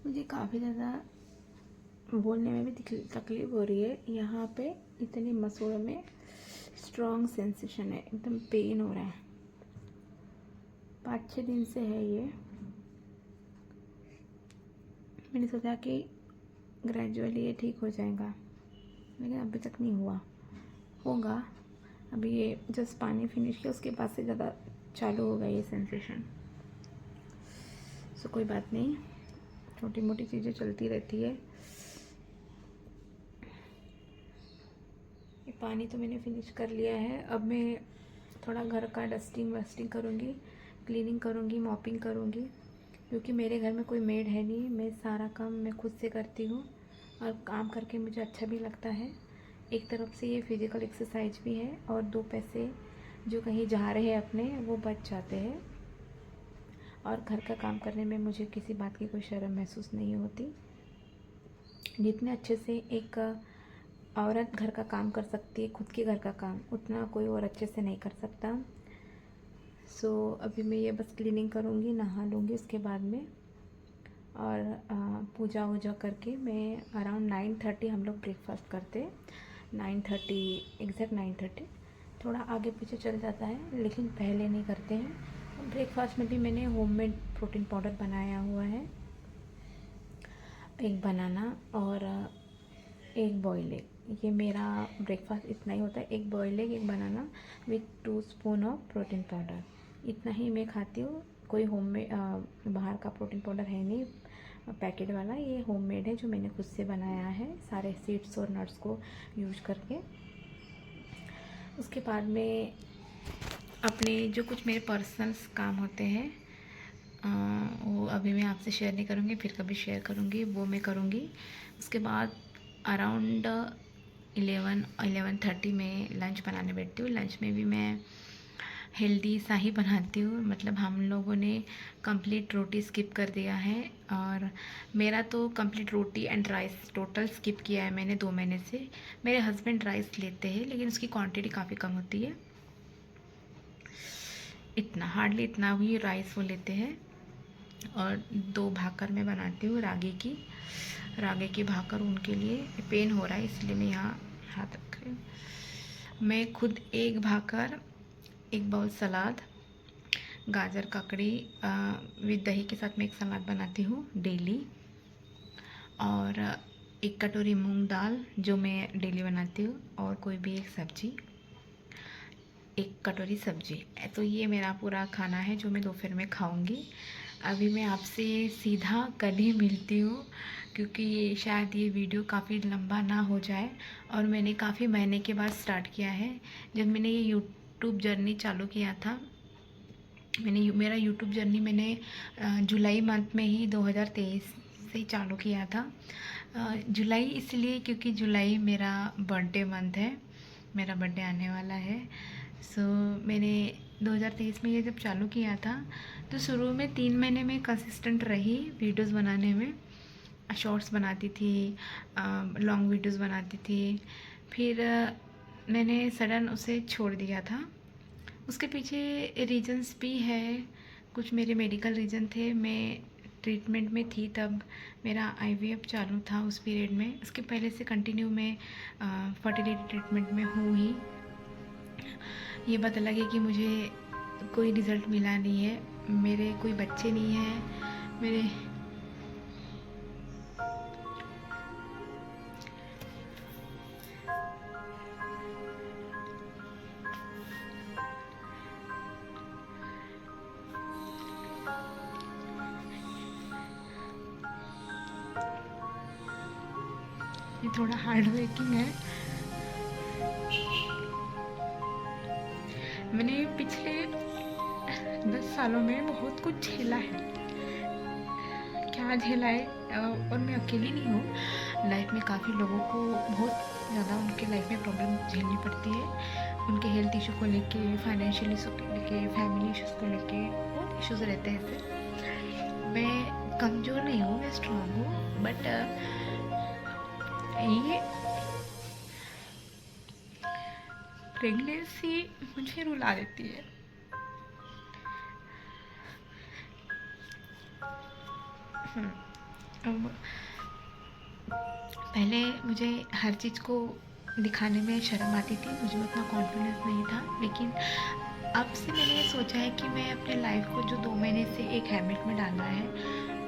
मुझे काफ़ी ज़्यादा बोलने में भी तकलीफ़ हो रही है। यहाँ पे इतने मसोड़ों में स्ट्रॉन्ग सेंसेशन है, एकदम पेन हो रहा है। 5-6 दिन से है ये। मैंने सोचा कि ग्रेजुअली ये ठीक हो जाएगा, लेकिन अभी तक नहीं हुआ। होगा, अभी ये जस्ट पानी फिनिश किया उसके बाद से ज़्यादा चालू होगा ये सेंसेशन। सो कोई बात नहीं, छोटी मोटी चीज़ें चलती रहती है। ये पानी तो मैंने फिनिश कर लिया है। अब मैं थोड़ा घर का डस्टिंग वस्टिंग करूँगी, क्लीनिंग करूँगी, मॉपिंग करूँगी, क्योंकि मेरे घर में कोई मेड है नहीं। मैं सारा काम मैं खुद से करती हूँ और काम करके मुझे अच्छा भी लगता है। एक तरफ से ये फिज़िकल एक्सरसाइज भी है और 2 पैसे जो कहीं जा रहे हैं अपने वो बच जाते हैं। और घर का काम करने में मुझे किसी बात की कोई शर्म महसूस नहीं होती। जितने अच्छे से एक औरत घर का काम कर सकती है, खुद के घर का काम, उतना कोई और अच्छे से नहीं कर सकता। सो अभी मैं ये बस क्लीनिंग करूँगी, नहा लूँगी उसके बाद में, और पूजा वूजा करके मैं अराउंड 9:30 हम लोग ब्रेकफास्ट करते। 9:30 एग्जैक्ट 9:30, थोड़ा आगे पीछे चल जाता है लेकिन पहले नहीं करते हैं। ब्रेकफास्ट में भी मैंने होममेड प्रोटीन पाउडर बनाया हुआ है, एक बनाना और एक बॉयल एग। ये मेरा ब्रेकफास्ट इतना ही होता है, एक बॉयल एग, एक banana with 2 spoon of protein powder. इतना ही मैं खाती हूँ। कोई बाहर का प्रोटीन पाउडर है नहीं पैकेट वाला, ये होममेड है जो मैंने खुद से बनाया है सारे सीड्स और नट्स को यूज करके। उसके बाद में अपने जो कुछ मेरे पर्सनल काम होते हैं वो अभी मैं आपसे शेयर नहीं करूँगी, फिर कभी शेयर करूँगी, वो मैं करूँगी। उसके बाद अराउंड 11-11:30 में लंच बनाने बैठती हूँ। लंच में भी मैं हेल्दी सा ही बनाती हूँ, मतलब हम लोगों ने कंप्लीट रोटी स्किप कर दिया है। और मेरा तो complete roti and rice total skip किया है मैंने 2 महीने से। मेरे हस्बैंड राइस लेते हैं लेकिन उसकी क्वांटिटी काफ़ी कम होती है, इतना हार्डली इतना ही राइस वो लेते हैं। और 2 भाकर मैं बनाती हूँ रागे की भाकर। उनके लिए पेन हो रहा है इसलिए मैं यहाँ हाथ रख रही हूँ। मैं खुद एक भाकर, एक बाउल सलाद, गाजर ककड़ी विद दही के साथ मैं एक सलाद बनाती हूँ डेली। और एक कटोरी मूंग दाल जो मैं डेली बनाती हूँ, और कोई भी एक सब्जी, एक कटोरी सब्जी। तो ये मेरा पूरा खाना है जो मैं दोपहर में खाऊंगी। अभी मैं आपसे सीधा कल ही मिलती हूँ, क्योंकि शायद ये वीडियो काफ़ी लंबा ना हो जाए। और मैंने काफ़ी महीने के बाद स्टार्ट किया है। जब मैंने ये यूट्यूब जर्नी चालू किया था, मेरा यूट्यूब जर्नी मैंने जुलाई मंथ में ही 2023 से ही चालू किया था। जुलाई इसलिए क्योंकि जुलाई मेरा बर्थडे मंथ है, मेरा बर्थडे आने वाला है। सो मैंने 2023 में ये जब चालू किया था तो शुरू में 3 महीने में कंसिस्टेंट रही वीडियोस बनाने में। शॉर्ट्स बनाती थी, लॉन्ग वीडियोस बनाती थी। फिर मैंने सडन उसे छोड़ दिया था। उसके पीछे रीजंस भी है, कुछ मेरे मेडिकल रीजन थे। मैं ट्रीटमेंट में थी तब, मेरा आईवीएफ चालू था उस पीरियड में। उसके पहले से कंटिन्यू मैं फर्टिलिटी ट्रीटमेंट में हूँ ही। ये बात अलग है कि मुझे कोई रिज़ल्ट मिला नहीं है, मेरे कोई बच्चे नहीं हैं। मेरे ये थोड़ा हार्ड वर्किंग है। मैंने पिछले 10 सालों में बहुत कुछ झेला है। क्या झेला है, और मैं अकेली नहीं हूँ। लाइफ में काफ़ी लोगों को बहुत ज़्यादा उनके लाइफ में प्रॉब्लम झेलनी पड़ती है। उनके हेल्थ इशू को लेके, फाइनेंशियल इशू को लेके, फैमिली इशूज़ को लेके बहुत इश्यूज़ रहते हैं ऐसे। मैं कमज़ोर नहीं हूँ, मैं स्ट्रॉन्ग हूँ, बट ये प्रेगनेंसी मुझे रुला देती है। अब पहले मुझे हर चीज़ को दिखाने में शर्म आती थी, मुझे उतना कॉन्फिडेंस नहीं था, लेकिन अब से मैंने ये सोचा है कि मैं अपने लाइफ को जो 2 महीने से एक हैबिट में डाला है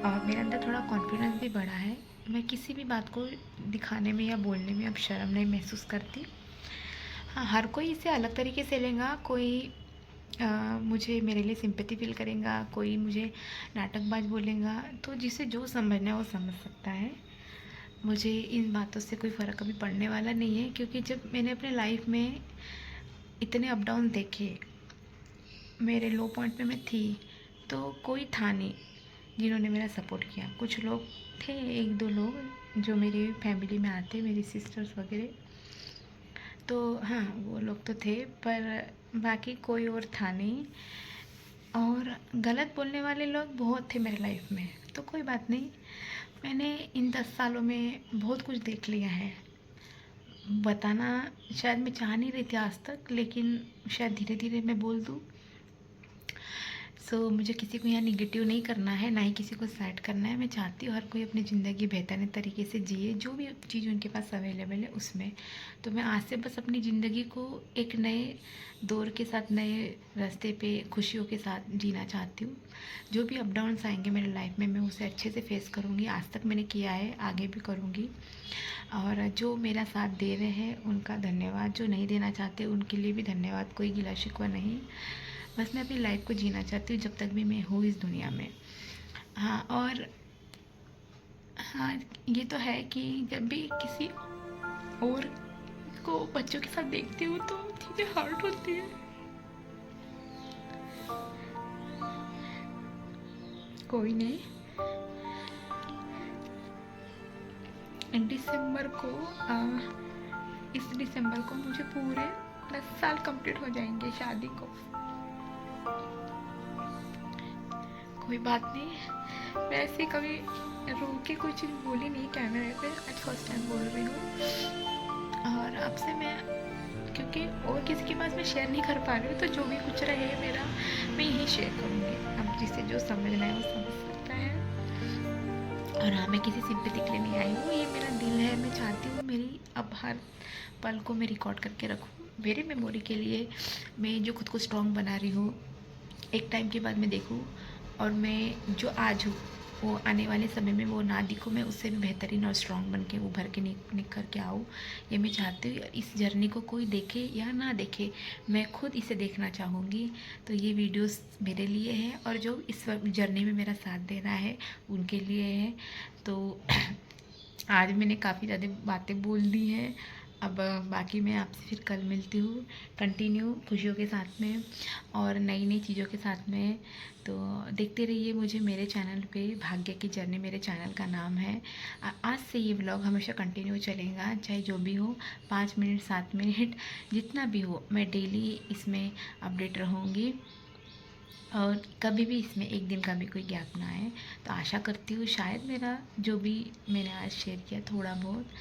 और मेरे अंदर थोड़ा कॉन्फिडेंस भी बढ़ा है। मैं किसी भी बात को दिखाने में या बोलने में अब शर्म नहीं महसूस करती। हाँ, हर कोई इसे अलग तरीके से लेगा। कोई मुझे मेरे लिए सिंपैथी फील करेगा, कोई मुझे नाटकबाज बोलेगा, तो जिसे जो समझना है वो समझ सकता है। मुझे इन बातों से कोई फ़र्क अभी पड़ने वाला नहीं है, क्योंकि जब मैंने अपने लाइफ में इतने अप डाउन देखे, मेरे लो पॉइंट पे मैं थी, तो कोई था नहीं जिन्होंने मेरा सपोर्ट किया। कुछ लोग थे, एक दो लोग जो मेरी फैमिली में आते, मेरी सिस्टर्स वगैरह, तो हाँ वो लोग तो थे, पर बाकी कोई और था नहीं। और गलत बोलने वाले लोग बहुत थे मेरे लाइफ में, तो कोई बात नहीं। मैंने इन 10 सालों में बहुत कुछ देख लिया है। बताना शायद मैं चाह नहीं रही थी आज तक, लेकिन शायद धीरे धीरे मैं बोल दूँ। मुझे किसी को यहाँ निगेटिव नहीं करना है, ना ही किसी को सैड करना है। मैं चाहती हूँ हर कोई अपनी ज़िंदगी बेहतर तरीके से जिए, जो भी चीज़ उनके पास अवेलेबल है उसमें। तो मैं आज से बस अपनी ज़िंदगी को एक नए दौर के साथ, नए रास्ते पे खुशियों के साथ जीना चाहती हूँ। जो भी अप डाउन्स आएंगे मेरे लाइफ में, मैं उसे अच्छे से फेस करूँगी। आज तक मैंने किया है, आगे भी करूँगी। और जो मेरा साथ दे रहे हैं उनका धन्यवाद, जो नहीं देना चाहते उनके लिए भी धन्यवाद। कोई गिला शिकवा नहीं, बस मैं अपनी लाइफ को जीना चाहती हूँ जब तक भी मैं हूँ इस दुनिया में। हाँ, और हाँ, ये तो है कि जब भी किसी और को बच्चों के साथ देखती हूँ तो चीज़ें हर्ट होती है। कोई नहीं, दिसंबर को इस दिसंबर को मुझे पूरे 10 साल कंप्लीट हो जाएंगे शादी को। कोई बात नहीं, वैसे कभी रो के कोई चीज़ बोली नहीं कैमरे पे, आज फर्स्ट टाइम बोल रही हूँ। और आपसे मैं, क्योंकि और किसी के पास मैं शेयर नहीं कर पा रही हूँ, तो जो भी कुछ रहे मेरा, मैं यही शेयर करूँगी। अब जिसे जो समझना है वो समझ सकता है। और हाँ, मैं किसी सिंपैथी के लिए नहीं आई हूँ, ये मेरा दिल है। मैं चाहती हूँ मेरी अब हर पल को मैं रिकॉर्ड करके रखूँ मेरी मेमोरी के लिए। मैं जो खुद को स्ट्रॉन्ग बना रही हूँ, एक टाइम के बाद मैं देखूँ और मैं जो आज हूँ वो आने वाले समय में वो ना दिखूँ, मैं उससे भी बेहतरीन और स्ट्रॉन्ग बन के उभर के निखर के आऊँ। ये मैं चाहती हूँ। इस जर्नी को कोई देखे या ना देखे, मैं खुद इसे देखना चाहूँगी। तो ये वीडियोस मेरे लिए है, और जो इस जर्नी में मेरा साथ दे रहा है उनके लिए है। तो आज मैंने काफ़ी ज़्यादा बातें बोल दी हैं। अब बाकी मैं आपसे फिर कल मिलती हूँ, कंटिन्यू खुशियों के साथ में और नई नई चीज़ों के साथ में। तो देखते रहिए मुझे मेरे चैनल पे, भाग्य की जर्नी मेरे चैनल का नाम है। आज से ये व्लॉग हमेशा कंटिन्यू चलेगा, चाहे जो भी हो, 5 मिनट 7 मिनट जितना भी हो, मैं डेली इसमें अपडेट रहूँगी। और कभी भी इसमें एक दिन का भी कोई गैप ना आए। तो आशा करती हूँ शायद मेरा जो भी मैंने आज शेयर किया थोड़ा बहुत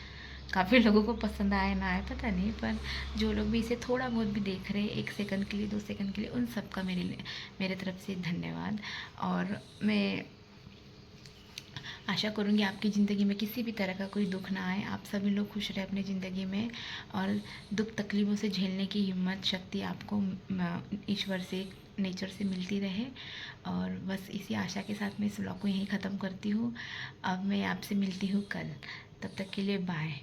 काफ़ी लोगों को पसंद आए ना आए पता नहीं, पर जो लोग भी इसे थोड़ा बहुत भी देख रहे हैं, 1 सेकंड के लिए 2 सेकंड के लिए, उन सब का मेरे तरफ से धन्यवाद। और मैं आशा करूँगी आपकी ज़िंदगी में किसी भी तरह का कोई दुख ना आए, आप सभी लोग खुश रहे अपनी ज़िंदगी में, और दुख तकलीफ़ों से झेलने की हिम्मत शक्ति आपको ईश्वर से, नेचर से मिलती रहे। और बस इसी आशा के साथ मैं इस व्लॉग को यहीं ख़त्म करती हूँ। अब मैं आपसे मिलती हूँ कल, तब तक के लिए बाय।